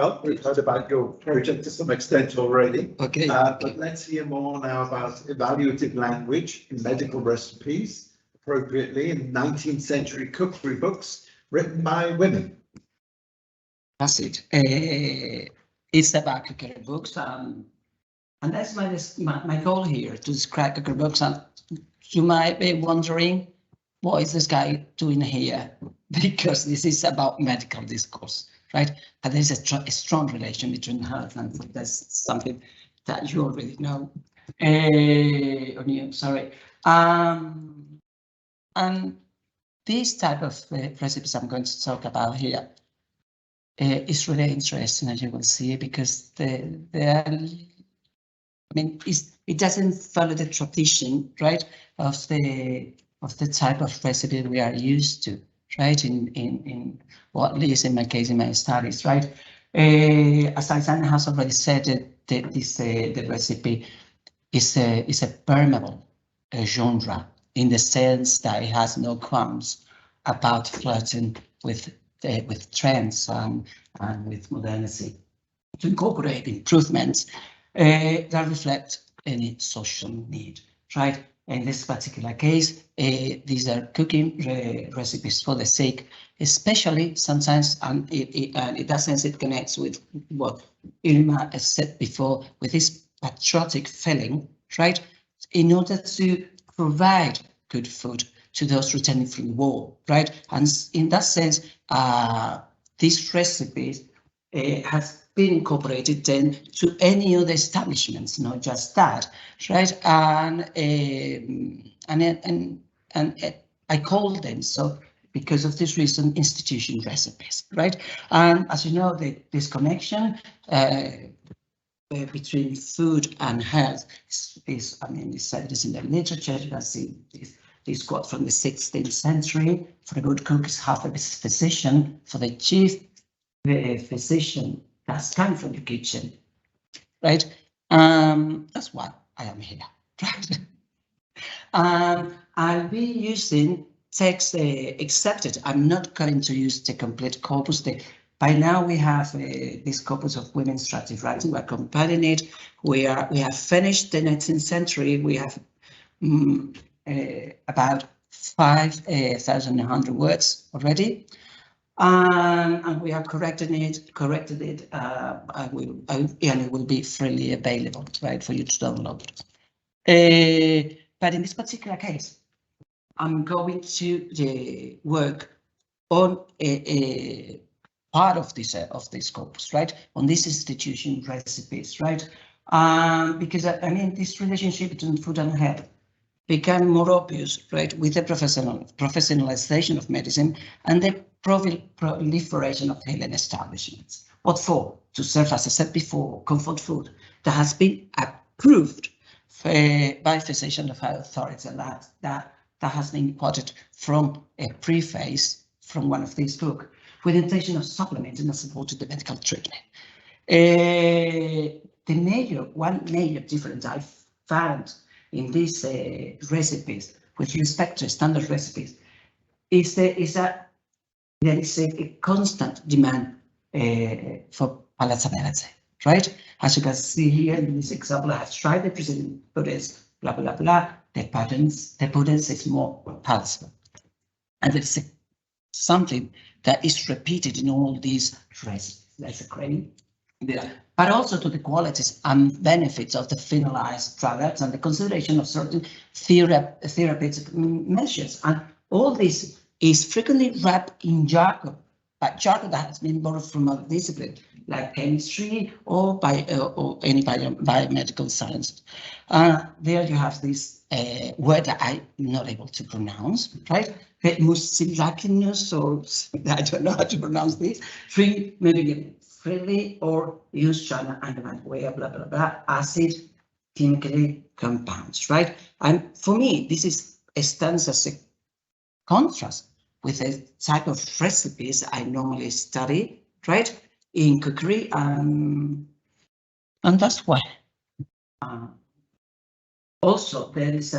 Well, we've heard about your project to some extent already. Okay. But let's hear more now about evaluative language in medical recipes, appropriately in 19th century cookery books written by women. That's it. It's about cookery books, and that's my goal here, to describe cookery books. And you might be wondering, what is this guy doing here? Because this is about medical discourse, right? And there's a strong relation between health and food. That's something that you already know. Sorry. And this type of recipes I'm going to talk about here is really interesting, as you will see, because it doesn't follow the tradition, right, of the type of recipe we are used to, right? Or at least in my case, in my studies, right? As Taavitsainen has already said, the recipe is a permeable genre, in the sense that it has no qualms about flirting with trends and with modernity, to incorporate improvements that reflect any social need, right? In this particular case, these are cooking recipes for the sake, especially sometimes, and in that sense it connects with what Irma has said before, with this patriotic feeling, right? In order to provide good food to those returning from the war, right? And in that sense, these recipes has been incorporated then to any other establishments, not just that, right? And I call them so because of this reason, institution recipes, right? And as you know, this connection between food and health is said in the literature. You can see this quote from the 16th century: "For a good cook is half a physician, for the chief physician has come from the kitchen," right? That's why I am here, right? I'll be using text accepted. I'm not going to use the complete corpus. By now we have this corpus of women's strategic writing. We're compiling it. We have finished the 19th century. We have about 5,100 words already. And we are corrected it, and it will be freely available, right, for you to download. But in this particular case, I'm going to work on a part of this corpus, right, on this institution recipes, right, because this relationship between food and health became more obvious, right, with the professionalization of medicine and the proliferation of healing establishments. What for? To serve, as I said before, comfort food that has been approved by physicians of health authorities, and that has been quoted from a preface from one of these books, with the intention of supplementing and supporting the medical treatment. One major difference I found in these recipes with respect to standard recipes is that there is a constant demand for palatability, right? As you can see here in this example, I have tried the preceding puddings, blah, blah, blah. The puddings is more palatable. And there's something that is repeated in all these recipes. There's a cream there, but also to the qualities and benefits of the finalized products and the consideration of certain therapeutic measures. And all this is frequently wrapped in jargon, but jargon that has been borrowed from other disciplines like chemistry or any biomedical science. There you have this word that I'm not able to pronounce, right? Mucilaginous, or I don't know how to pronounce this. Free, maybe freely, or use China and blah, blah, blah, blah, acid, chemically compounds, right? And for me, this stands as a contrast with the type of recipes I normally study, right, in cookery, and that's why. Also, there is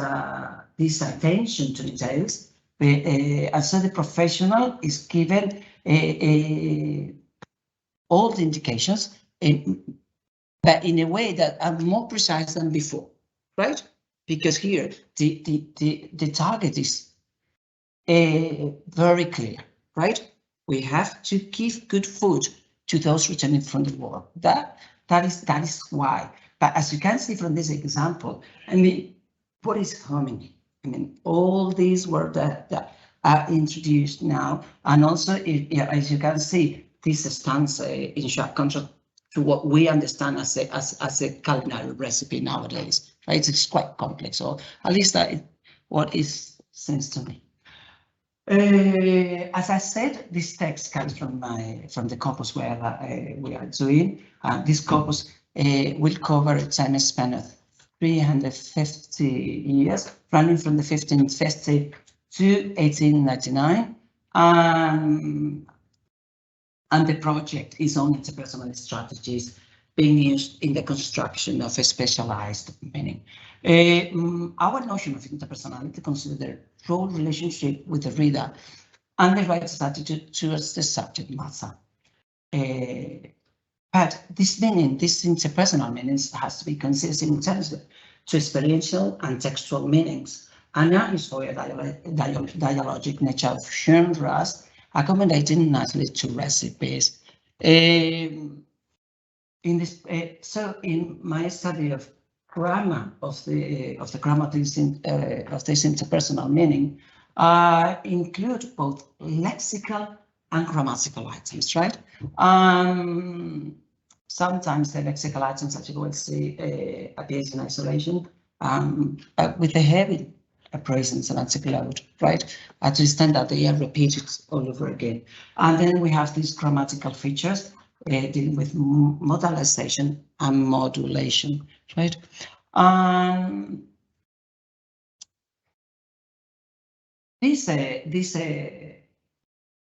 this attention to details. Also, the professional is given all the indications, but in a way that are more precise than before, right? Because here the target is very clear, right? We have to give good food to those returning from the war. That is why. But as you can see from this example, I mean, what is coming? I mean, all these words that are introduced now, and also, as you can see, this stands in sharp contrast to what we understand as a culinary recipe nowadays, right? It's quite complex, or at least that is what it seems to me. As I said, this text comes from the corpus where we are doing. This corpus will cover a time span of 350 years, running from the 1550 to 1899. And the project is on interpersonal strategies being used in the construction of a specialized meaning. Our notion of interpersonality considers the role relationship with the reader and the writer's attitude towards the subject matter. But this meaning, this interpersonal meanings, has to be considered in terms of to experiential and textual meanings, and now is for a dialogic nature of genres, accommodating nicely to recipes. In my study of grammar of the grammar of this interpersonal meaning, include both lexical and grammatical items, right? Sometimes the lexical items, as you will see, appears in isolation, with a heavy presence and load, right? To the extent that they are repeated all over again. And then we have these grammatical features dealing with modalization and modulation, right? As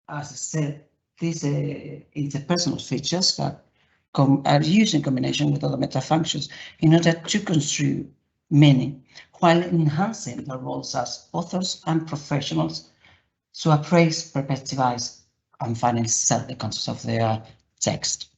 I said, these interpersonal features that are used in combination with other meta functions in order to construe meaning, while enhancing their roles as authors and professionals to appraise, perspectivize, and finally sell the context of their text.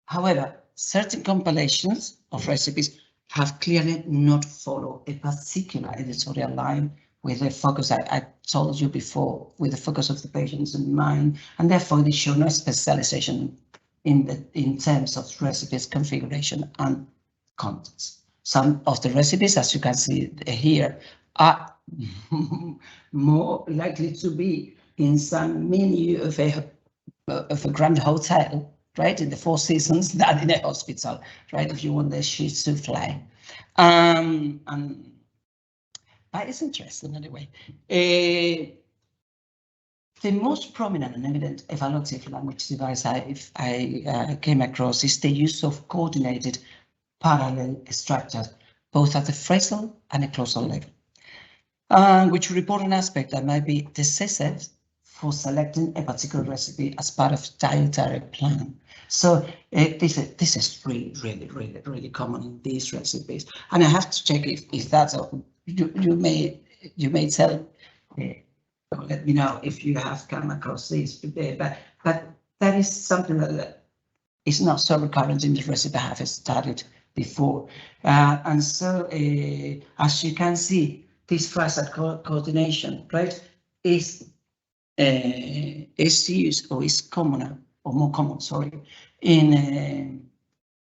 However, certain compilations of recipes have clearly not followed a particular editorial line with the focus I told you before, with the focus of the patients in mind, and therefore they show no specialization in terms of recipes, configuration, and contents. Some of the recipes, as you can see here, are more likely to be in some menu of a grand hotel, right, in the Four Seasons, than in a hospital, right, if you want the Shih Tzu fly. But it's interesting anyway. The most prominent and evident evaluative language device I came across is the use of coordinated parallel structures, both at the phrasal and a clausal level, which report an aspect that might be decisive for selecting a particular recipe as part of dietary plan. So this is really common in these recipes, and I have to check if that's you may tell. Let me know if you have come across this, but that is something that is not so recurrent in the recipe I have studied before, and so as you can see, this phrasal coordination, right, is used or is commoner or more common, sorry, in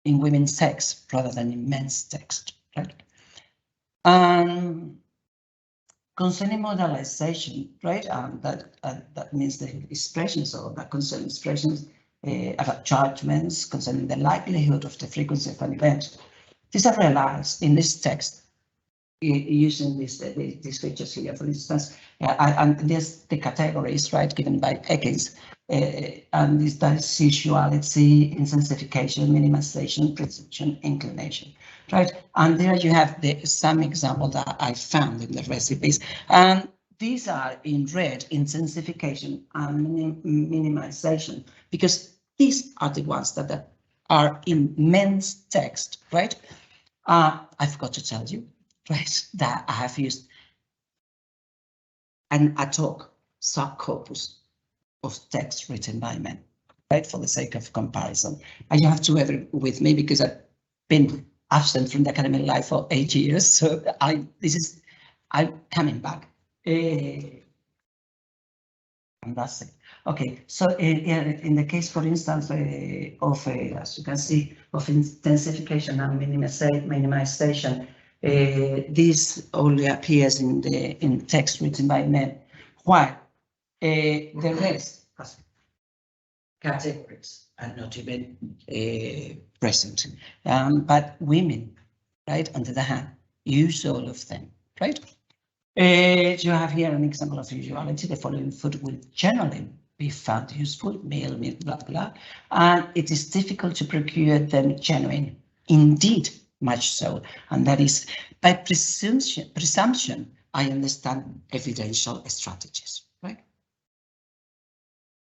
women's text rather than in men's text, right? Concerning modalization, right? That means the expressions or that concern expressions about judgments concerning the likelihood of the frequency of an event. These are realized in this text using these features here, for instance, and there's the categories, right, given by Ekins, and this that is sensuality, intensification, minimization, precision, inclination, right? And there you have some example that I found in the recipes, and these are in red, intensification and minimization, because these are the ones that are in men's text, right? I forgot to tell you, right, that I have used an ad hoc subcorpus of text written by men, right? For the sake of comparison. And you have to bear with me because I've been absent from the academic life for 8 years. So I'm coming back. And that's it. Okay, so in the case, for instance, as you can see, of intensification and minimization, this only appears in text written by men, while the rest categories are not even present. But women, right, on the other hand, use all of them, right? You have here an example of usuality. The following food will generally be found useful, meal, blah, blah, and it is difficult to procure them genuine. Indeed, much so. And that is by presumption, I understand evidential strategies, right?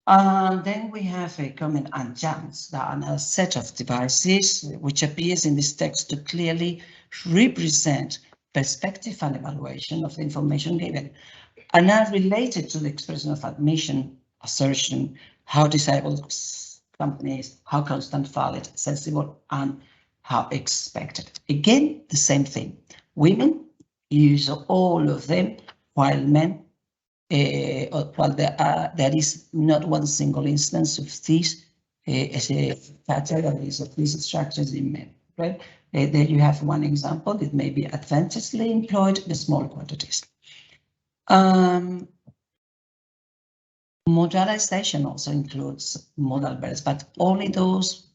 And then we have a comment and chance, a set of devices which appears in this text to clearly represent perspective and evaluation of the information given, and are related to the expression of admission, assertion, how desirable companies, how constant, valid, sensible, and how expected. Again, the same thing. Women use all of them, while men, while there is not one single instance of these categories of these structures in men, right? There you have one example. It may be advantageously employed in small quantities. Modalization also includes modal verbs, but only those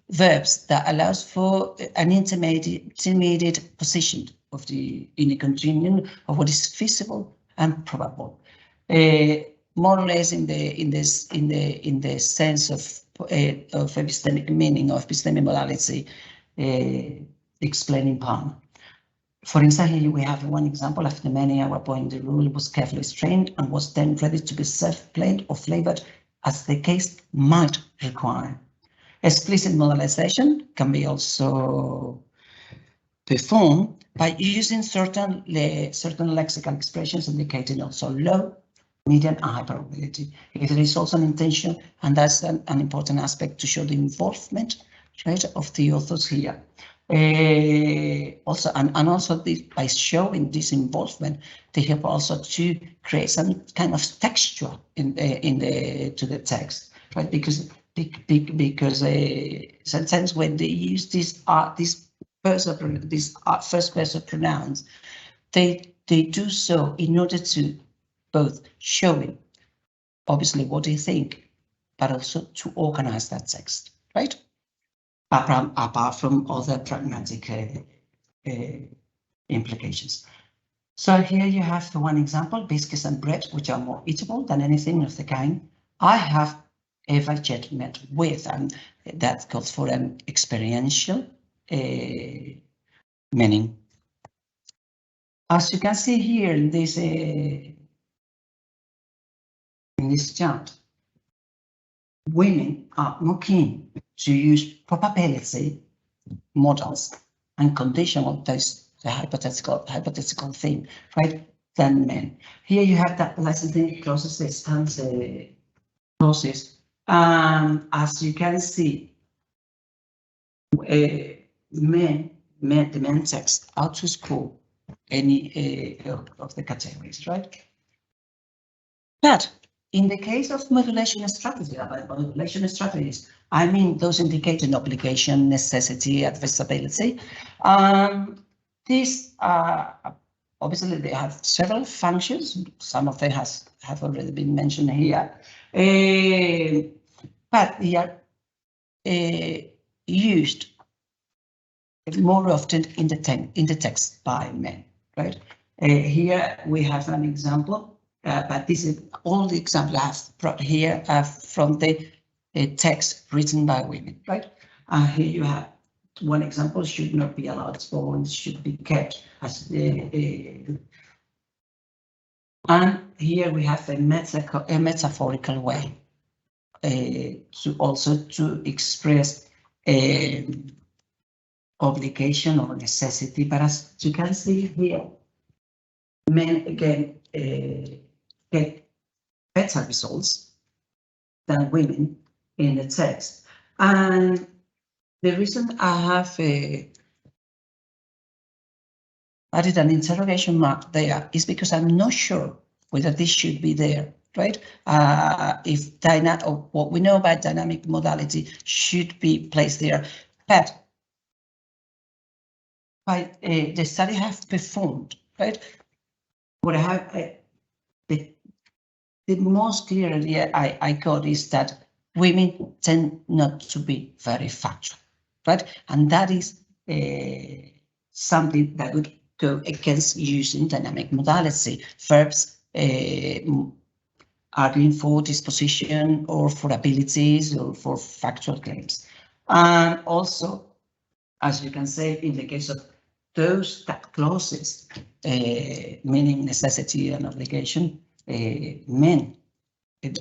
verbs that allows for an intermediate position of in the continuum of what is feasible and probable. More or less in the sense of epistemic meaning of epistemic modality, explaining Palmas. For instance, here we have one example. After many hours point, the rule was carefully strained and was then ready to be served plain or flavored as the case might require. Explicit modalization can be also performed by using certain lexical expressions indicating also low, medium, and high probability. There is also an intention, and that's an important aspect to show the involvement, right, of the authors here. Also, by showing this involvement, they help also to create some kind of texture to the text, right? Because sometimes when they use this first person pronouns, they do so in order to both showing obviously what they think, but also to organize that text, right? Apart from other pragmatic implications. So here you have one example: biscuits and bread, which are more eatable than anything of the kind I have ever yet met with, and that calls for an experiential meaning. As you can see here in this chart, women are more keen to use probability models and conditional, those the hypothetical theme, right, than men. Here you have that licensing processes and process. As you can see, the men text out to school any of the categories, right? But in the case of modulation strategy, I mean those indicating obligation, necessity, advisability. These obviously they have several functions. Some of them have already been mentioned here, but they are used more often in the text by men, right? Here we have an example. But this is all the examples I have brought here from the text written by women, right? Here you have one example: should not be allowed, phones should be kept as and here we have a metaphorical way to express obligation or necessity. But as you can see here, men again get better results than women in the text. And the reason I have added an interrogation mark there is because I'm not sure whether this should be there, right? If or what we know about dynamic modality should be placed there, but by the study have performed, right? What I have, the most clear idea I got is that women tend not to be very factual, right? And that is something that would go against using dynamic modality. Verbs arguing for disposition or for abilities or for factual claims. And also, as you can say, in the case of those clauses, meaning necessity and obligation, men,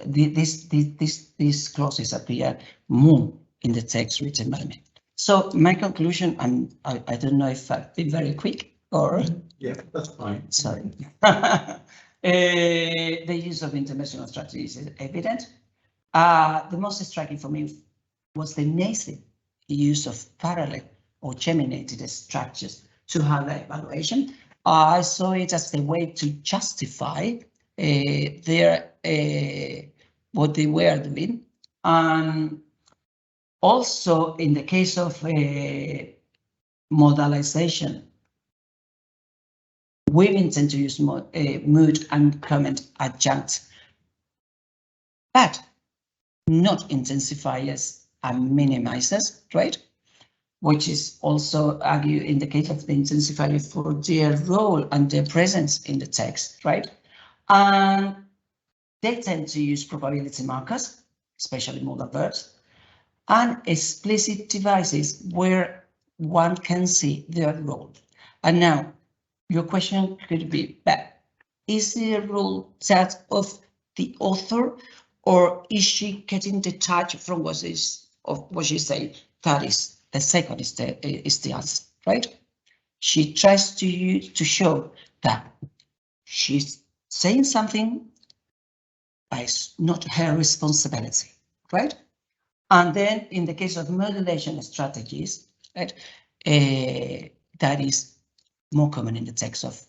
these clauses appear more in the text written by men. So my conclusion, and I don't know if I've been very quick or. Yeah, that's fine. Sorry. The use of interventional strategies is evident. The most striking for me was the nascent use of parallel or geminated structures to highlight evaluation. I saw it as the way to justify their what they were doing. Also, in the case of modalization, women tend to use mood and comment adjuncts, but not intensifiers and minimizers, right? Which is also argued in the case of the intensifier for their role and their presence in the text, right? And they tend to use probability markers, especially modal verbs, and explicit devices where one can see their role. And now, your question could be, but is the role that of the author, or is she getting detached from what she say? That is the second is the answer, right? She tries to show that she's saying something, but it's not her responsibility, right? And then in the case of modulation strategies, right, that is more common in the text of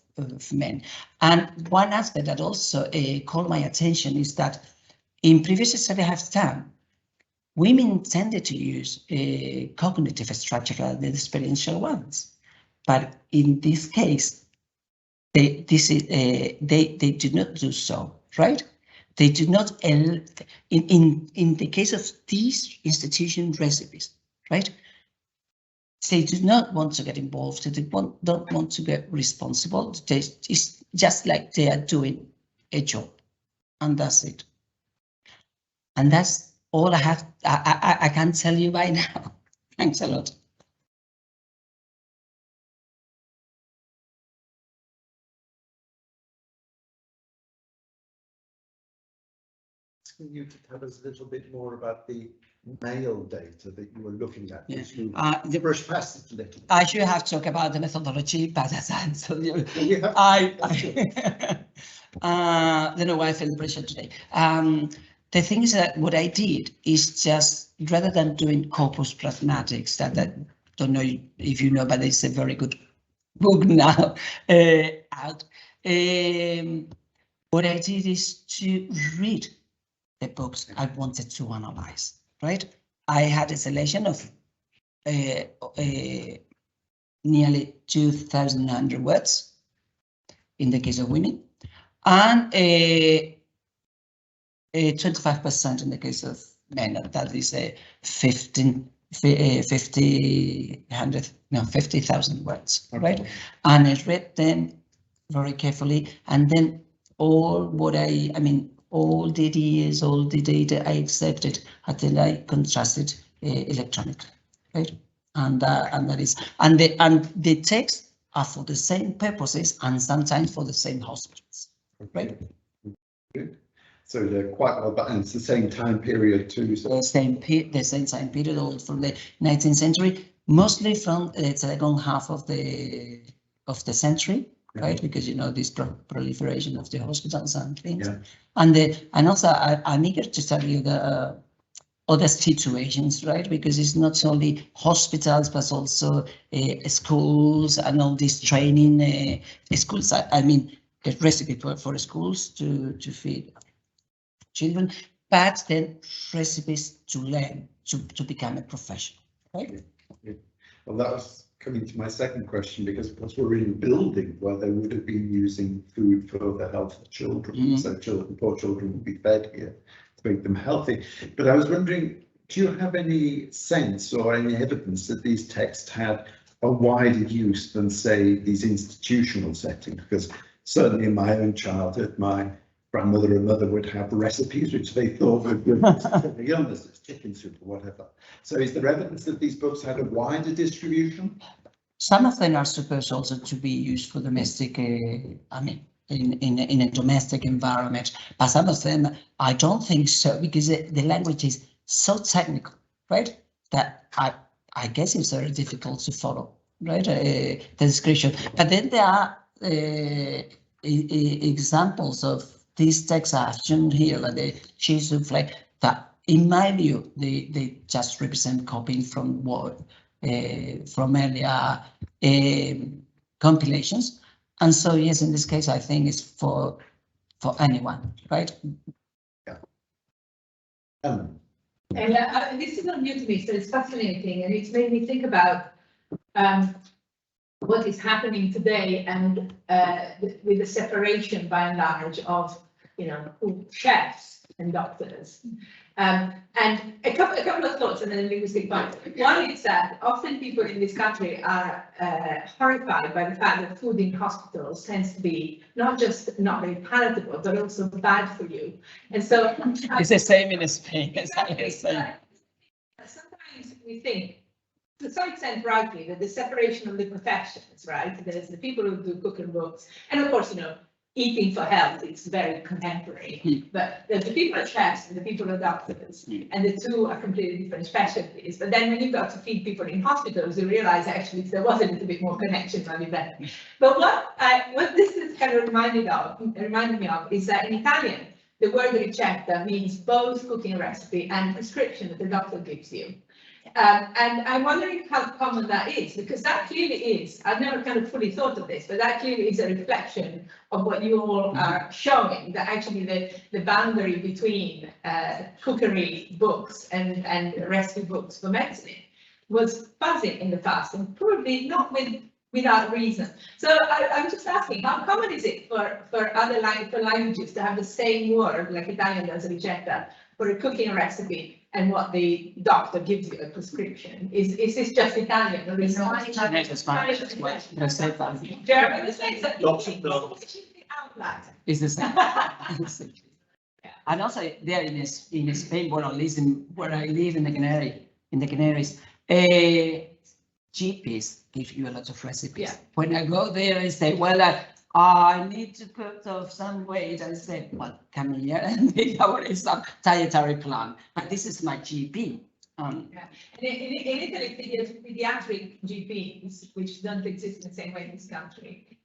men. And one aspect that also caught my attention is that in previous studies I have done, women tended to use cognitive structure rather than experiential ones. But in this case, they did not do so, right? They do not, in the case of these institution recipes, right? They do not want to get involved. They don't want to get responsible. It's just like they are doing a job, and that's it. And that's all I have. I can tell you by now. Thanks a lot. Asking you to tell us a little bit more about the male data that you were looking at. Yeah. You brush past it a little. I should have talked about the methodology, but as I told you, don't know why I feel the pressure today. The thing is that what I did is just, rather than doing corpus pragmatics, that don't know if you know, but it's a very good book now out. What I did is to read the books I wanted to analyze, right? I had a selection of nearly 2,100 words in the case of women, and 25% in the case of men. That is 50,000 words, okay, right? And I read them very carefully, and then all the ideas, all the data I accepted, and then I contrasted electronically, right? And the texts are for the same purposes and sometimes for the same hospitals, right? Good. So they're quite well, but it's the same time period too. So. The same time period, all from the 19th century, mostly from the second half of the century, right? Because, you know, this proliferation of the hospitals and things. Yeah. And also I'm eager to tell you the other situations, right? Because it's not only hospitals, but also schools and all this training schools. I mean, a recipe for schools to feed children, but then recipes to learn, to become a professional, right? Yeah. Well, that was coming to my second question, because of course we're in a building where they would have been using food for the health of children. So poor children would be fed here to make them healthy. But I was wondering, do you have any sense or any evidence that these texts had a wider use than, say, these institutional settings? Because certainly in my own childhood, my grandmother and mother would have recipes which they thought were good for the illnesses, chicken soup or whatever. So is there evidence that these books had a wider distribution? Some of them are supposed also to be used for domestic, I mean, in a domestic environment, but some of them I don't think so, because the language is so technical, right? That I guess it's very difficult to follow, right? The description. But then there are examples of these texts are shown here, like the cheese souffle, that in my view they just represent copying from what from earlier compilations. And so yes, in this case I think it's for anyone, right? Yeah. And this is not new to me, so it's fascinating, and it's made me think about what is happening today, and with the separation by and large of, you know, chefs and doctors. And a couple of thoughts, and then a linguistic point. One is that often people in this country are horrified by the fact that food in hospitals tends to be not just not very palatable, but also bad for you. And so It's the same in Spain. Exactly. Sometimes we think, to some extent rightly, that the separation of the professions, right? There's the people who do cooking books, and of course, you know, eating for health, it's very contemporary, but the people are chefs and the people are doctors, and the two are completely different specialties. But then when you got to feed people in hospitals, you realize actually if there was a little bit more connection, might be better. But what this is kind of reminded me of is that in Italian, the word ricetta means both cooking recipe and prescription that the doctor gives you. And I'm wondering how common that is, because that clearly is, I've never kind of fully thought of this, but that clearly is a reflection of what you all are showing, that actually the boundary between cookery books and recipe books for medicine was fuzzy in the past, and probably not without reason. So I'm just asking, how common is it for other languages to have the same word, like Italian does ricetta, for a cooking recipe, and what the doctor gives you a prescription? Is this just Italian, or is Spanish? German, the same. It's the same. And also there in Spain, where I live in the Canaries, GPs give you a lot of recipes. Yeah. When I go there, I say, well, I need to cut off some weight. I say, well, come here and make some dietary plan. But this is my GP. Yeah. And in Italy, pediatric GPs, which don't exist in the same way in this country,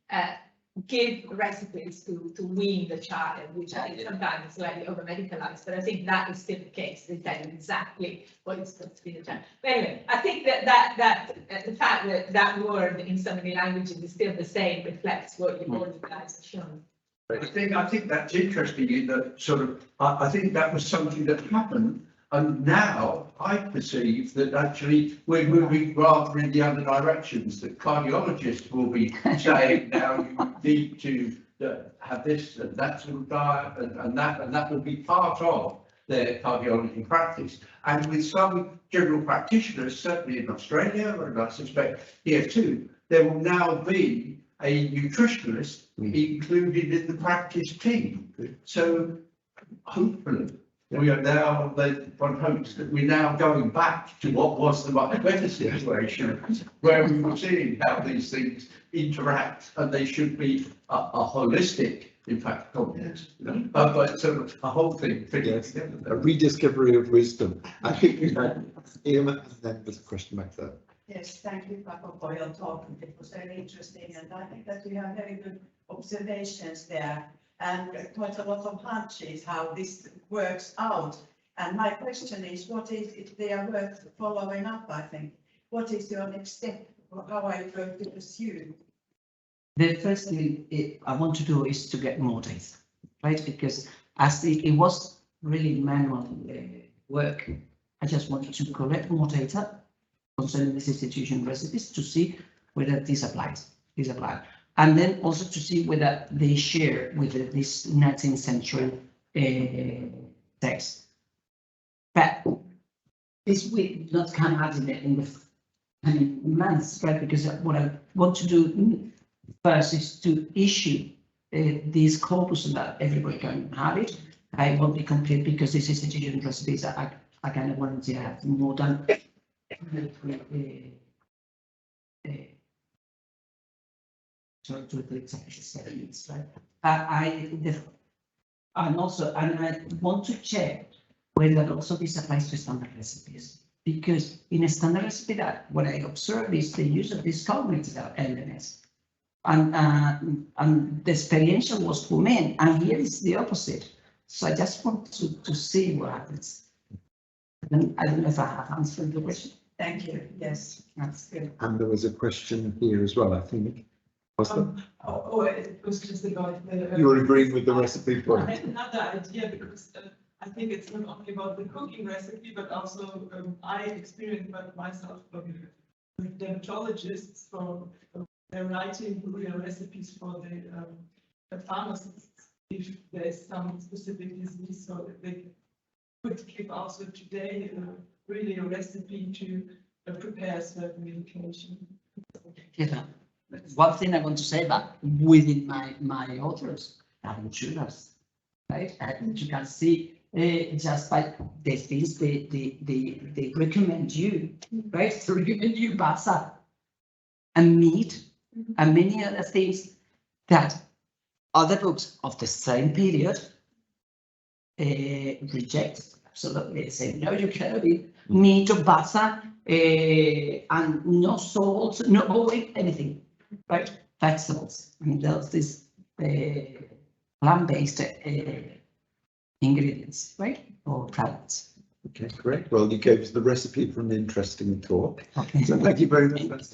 give recipes to wean the child, which I think sometimes is slightly over medicalized, but I think that is still the case. They tell you exactly what is supposed to be the child. But anyway, I think that the fact that word in so many languages is still the same reflects what you all guys have shown. I think that's interesting in that sort of, I think that was something that happened, and now I perceive that actually we're moving rather in the other directions, that cardiologists will be saying now you need to have this and that sort of diet and that will be part of their cardiology practice. And with some general practitioners, certainly in Australia, and I suspect here too, there will now be a nutritionist included in the practice team. So hopefully we are now, one hopes that we're now going back to what was the much better situation, where we were seeing how these things interact, and they should be a holistic, in fact, context, but sort of a whole thing fitting together. A rediscovery of wisdom. I think we had Ian, and then there's a question back there. Yes, thank you, Paco, for your talk. It was very interesting, and I think that you have very good observations there and quite a lot of hunches how this works out. And my question is, what is, if they are worth following up, I think, what is your next step? How are you going to pursue? The first thing I want to do is to get more data, right? Because as it was really manual work, I just wanted to collect more data concerning this institution recipes to see whether this applies, and then also to see whether they share with this 19th century text. But this will not come out in the months, right? Because what I want to do first is to issue this corpus so that everybody can have it. I won't be complete because this institution recipes are kind of want to have more than sorry to the exact settings, right? I want to check whether also this applies to standard recipes, because in a standard recipe that what I observe is the use of these cognitive elements. And the experiential was for men, and here is the opposite. So I just want to see what happens. And I don't know if I have answered the question. Thank you. Yes, that's good. And there was a question here as well, I think. Was It was just about the. you were agreeing with the recipe I point? had another idea because I think it's not only about the cooking recipe, but also I experienced that myself with dermatologists for they're writing real recipes for the pharmacists if there's some specific disease, so that they could give also today really a recipe to prepare certain medication. Yeah. One thing I want to say that within my authors, insurers, right? And you can see just by the things they recommend you, right? To recommend you pasta and meat and many other things that other books of the same period reject. Absolutely, they say no, you cannot eat meat or pasta and no salt, no oil, anything. Right, vegetables. I mean, there's this plant-based ingredients, right, or products. Okay, great. Well, you gave us the recipe for an interesting talk. Okay. So thank you very much.